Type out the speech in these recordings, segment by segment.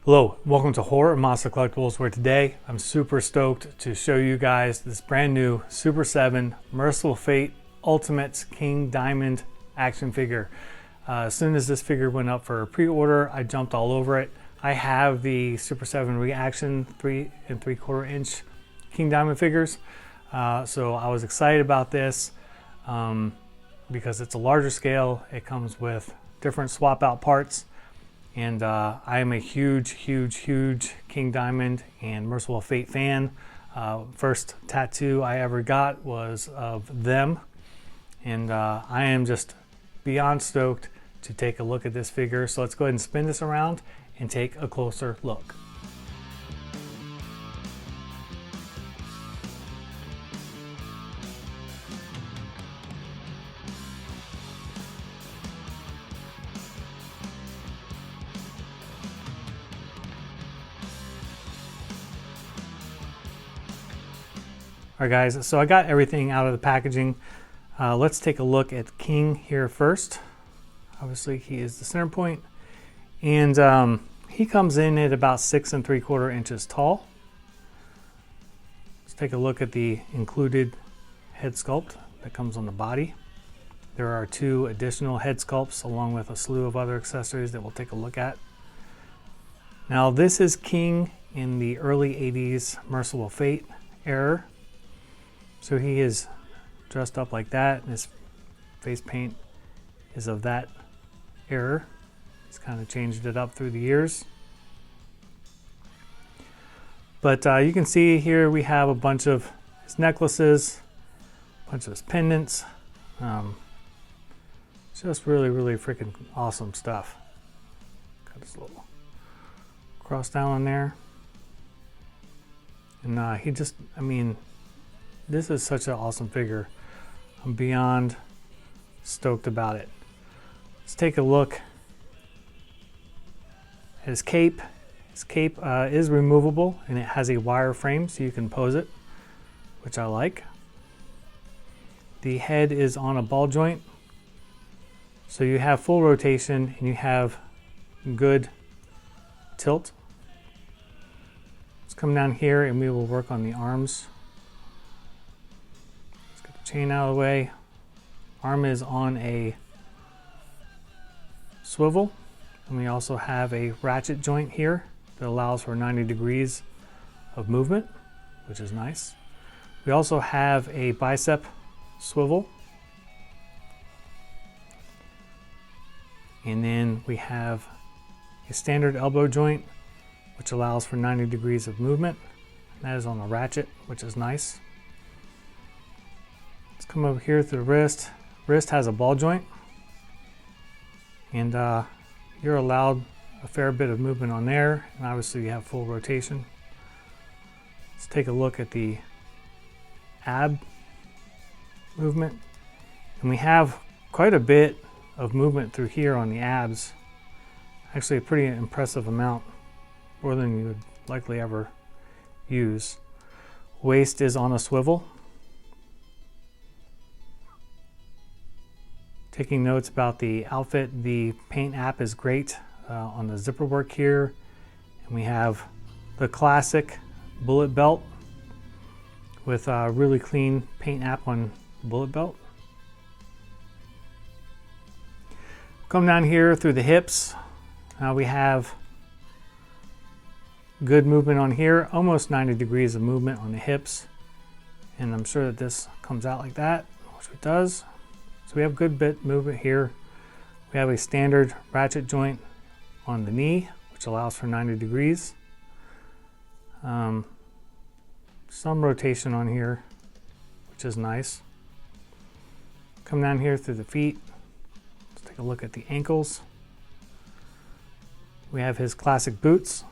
Hello, welcome to Horror Monster Collectibles, where today I'm super stoked to show you guys this brand new Super 7 Mercyful Fate Ultimate King Diamond action figure. As soon as this figure went up for pre-order, I jumped all over it. I have the Super 7 Reaction 3 3/4 inch King Diamond figures, so I was excited about this because it's a larger scale. It comes with different swap out parts. And I am a huge King Diamond and Mercyful Fate fan. First tattoo I ever got was of them. And I am just beyond stoked to take a look at this figure. So let's go ahead and spin this around and take a closer look. Alright guys, so I got everything out of the packaging. Let's take a look at King here first. Obviously he is the center point, and he comes in at about 6 3/4 inches tall. Let's take a look at the included head sculpt that comes on the body. There are 2 additional head sculpts along with a slew of other accessories that we'll take a look at. Now this is King in the early 80s Mercyful Fate era. So he is dressed up like that, and his face paint is of that era. He's kind of changed it up through the years. But you can see here we have a bunch of his necklaces, a bunch of his pendants. Just really freaking awesome stuff. Got his little cross down on there. And he just, I mean, this is such an awesome figure. I'm beyond stoked about it. Let's take a look at his cape. His cape is removable, and it has a wire frame so you can pose it, which I like. The head is on a ball joint, so you have full rotation and you have good tilt. Let's come down here and we will work on the arms. Chain out of the way. Arm is on a swivel, and we also have a ratchet joint here that allows for 90 degrees of movement, which is nice. We also have a bicep swivel, and then we have a standard elbow joint which allows for 90 degrees of movement. That is on a ratchet, which is nice. Let's come over here to the wrist. Wrist has a ball joint, and you're allowed a fair bit of movement on there, and obviously you have full rotation. Let's take a look at the ab movement, and we have quite a bit of movement through here on the abs. Actually a pretty impressive amount, more than you would likely ever use. Waist is on a swivel. Taking notes about the outfit, the paint app is great on the zipper work here. And we have the classic bullet belt with a really clean paint app on the bullet belt. Come down here through the hips. We have good movement on here, almost 90 degrees of movement on the hips. And I'm sure that this comes out like that, which it does. So we have good bit movement here. We have a standard ratchet joint on the knee, which allows for 90 degrees. Some rotation on here, which is nice. Come down here through the feet. Let's take a look at the ankles. We have his classic boots.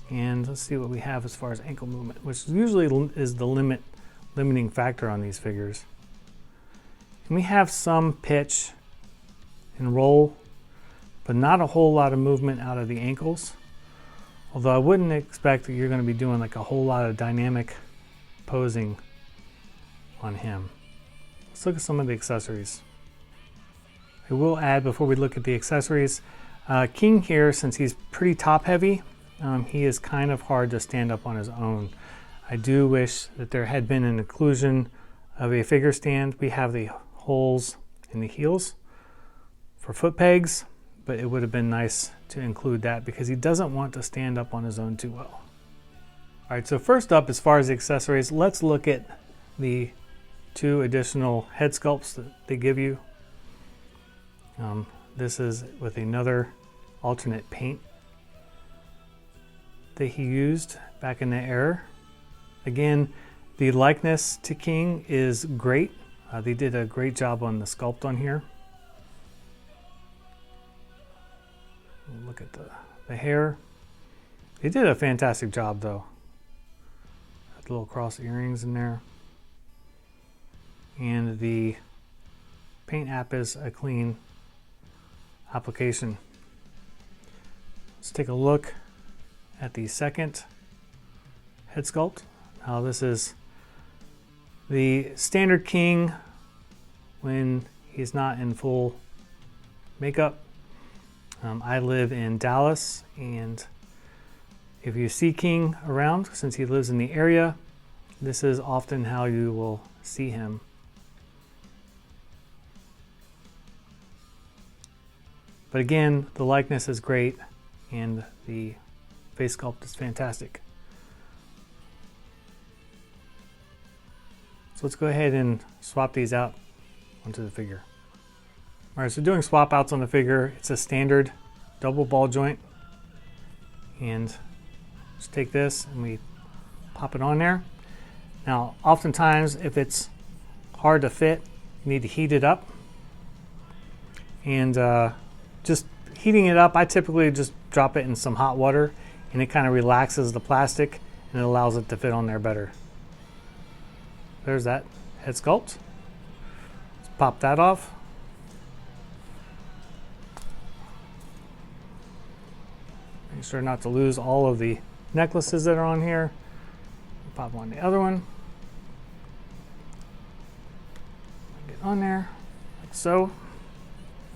And let's see what we have as far as ankle movement, which usually is the limiting factor on these figures. And we have some pitch and roll, but not a whole lot of movement out of the ankles. Although I wouldn't expect that you're going to be doing like a whole lot of dynamic posing on him. Let's look at some of the accessories. I will add, before we look at the accessories, King here, since he's pretty top heavy, he is kind of hard to stand up on his own. I do wish that there had been an inclusion of a figure stand. We have the holes in the heels for foot pegs, but it would have been nice to include that because he doesn't want to stand up on his own too well. All right, so first up, as far as the accessories, let's look at the 2 additional head sculpts that they give you. This is with another alternate paint that he used back in the era. Again, the likeness to King is great. They did a great job on the sculpt on here. Look at the hair. They did a fantastic job though. Got the little cross earrings in there. And the paint app is a clean application. Let's take a look at the second head sculpt. Now this is the standard King when he's not in full makeup. I live in Dallas, and if you see King around, since he lives in the area, this is often how you will see him. But again, the likeness is great and the face sculpt is fantastic. So let's go ahead and swap these out onto the figure. All right, so doing swap outs on the figure, it's a standard double ball joint. And just take this and we pop it on there. Now, oftentimes if it's hard to fit, you need to heat it up. And just heating it up, I typically just drop it in some hot water and it kind of relaxes the plastic and it allows it to fit on there better. There's that head sculpt. Let's pop that off. Make sure not to lose all of the necklaces that are on here. Pop on the other one. Get on there, like so.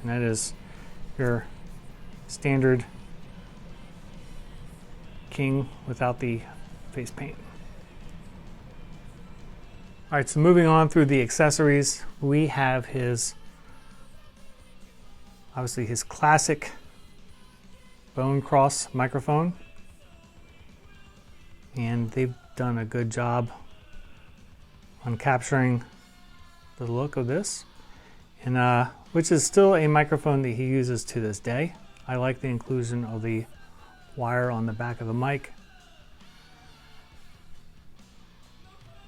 And that is your standard King without the face paint. All right, so moving on through the accessories, we have obviously his classic bone cross microphone. And they've done a good job on capturing the look of this, and which is still a microphone that he uses to this day. I like the inclusion of the wire on the back of the mic.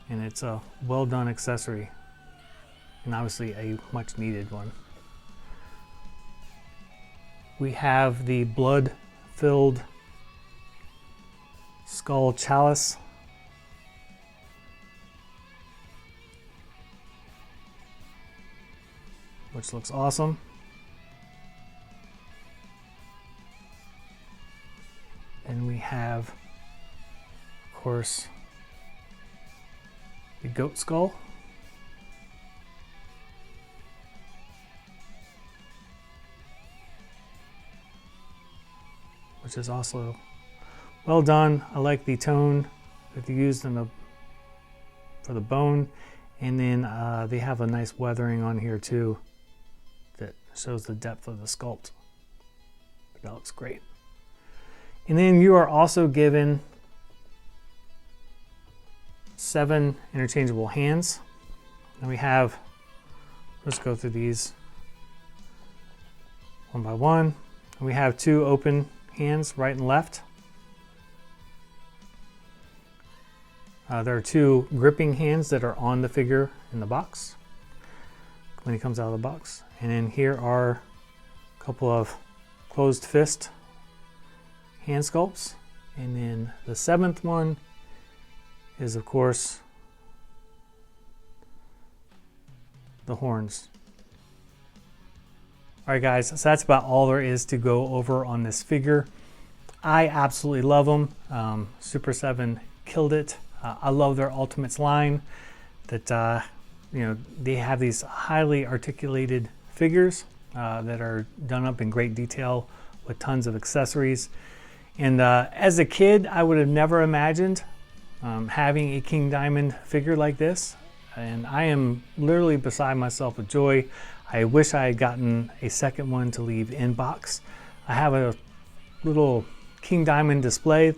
And it's a well done accessory, and obviously a much needed one. We have the blood filled skull chalice. Which looks awesome. And we have, of course, the goat skull. Which is also well done. I like the tone that they used for the bone. And then they have a nice weathering on here too that shows the depth of the sculpt. But that looks great. And then you are also given 7 interchangeable hands. And we have, let's go through these one by one. And we have 2 open hands, right and left. There are 2 gripping hands that are on the figure in the box when he comes out of the box. And then here are a couple of closed fist hand sculpts. And then the 7th one is, of course, the horns. All right, guys, so that's about all there is to go over on this figure. I absolutely love them. Super7 killed it. I love their Ultimates line. That they have these highly articulated figures that are done up in great detail with tons of accessories. And as a kid, I would have never imagined having a King Diamond figure like this. And I am literally beside myself with joy. I wish I had gotten a second one to leave in box. I have a little King Diamond display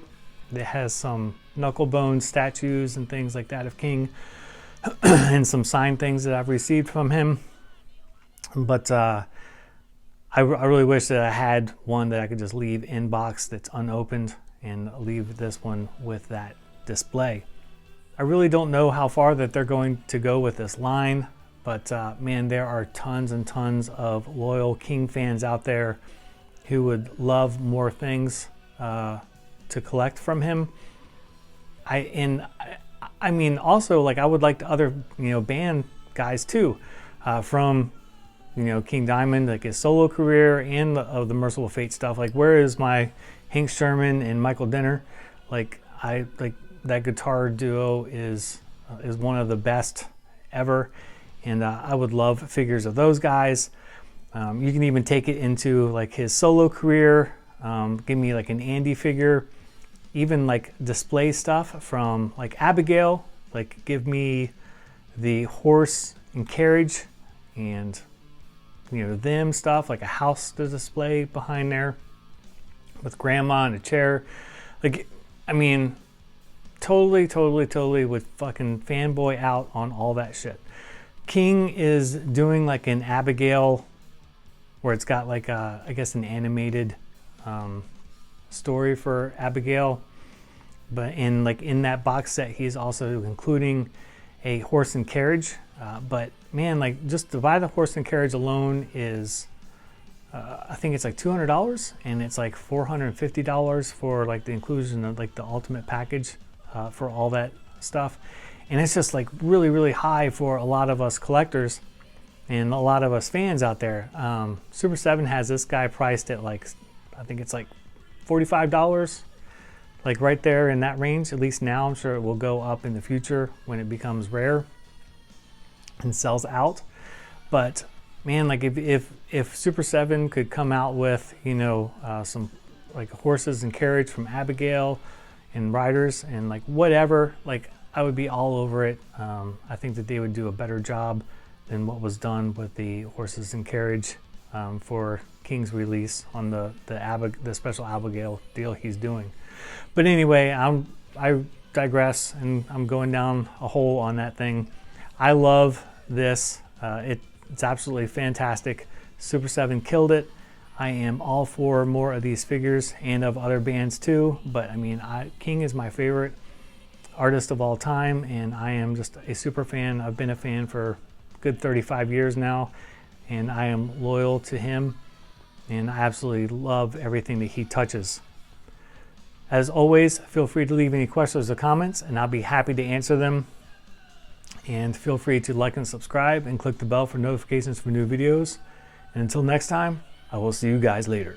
that has some knuckle bone statues and things like that of King and some signed things that I've received from him. But I really wish that I had one that I could just leave in box that's unopened and leave this one with that display. I really don't know how far that they're going to go with this line, but man, there are tons and tons of loyal King fans out there who would love more things to collect from him. I mean, also, like, I would like the other, band guys too, from, King Diamond, like his solo career and the Mercyful Fate stuff. Like, where is my Hank Sherman and Michael Denner? Like, that guitar duo is one of the best ever, and I would love figures of those guys. You can even take it into like his solo career. Give me like an Andy figure, even like display stuff from like Abigail. Like, give me the horse and carriage and them stuff, like a house to display behind there with grandma in a chair. Like, I mean, totally would fucking fanboy out on all that shit. King is doing like an Abigail where it's got like I guess an animated story for Abigail, but in that box set he's also including a horse and carriage. But man, like, just to buy the horse and carriage alone is I think it's like $200, and it's like $450 for like the inclusion of like the ultimate package for all that stuff. And it's just like really high for a lot of us collectors and a lot of us fans out there. Super7 has this guy priced at like, I think it's like $45, like right there in that range. At least now. I'm sure it will go up in the future when it becomes rare and sells out. But man, like, if Super7 could come out with some like horses and carriage from Abigail and riders and like whatever, like, I would be all over it. I think that they would do a better job than what was done with the horses and carriage for King's release on the special Abigail deal he's doing. But anyway, I digress, and I'm going down a hole on that thing. I love this. It's absolutely fantastic. Super7 killed it. I am all for more of these figures and of other bands too. But I mean, King is my favorite artist of all time, and I am just a super fan. I've been a fan for a good 35 years now, and I am loyal to him, and I absolutely love everything that he touches. As always, feel free to leave any questions or comments, and I'll be happy to answer them. And feel free to like and subscribe and click the bell for notifications for new videos. And until next time, I will see you guys later.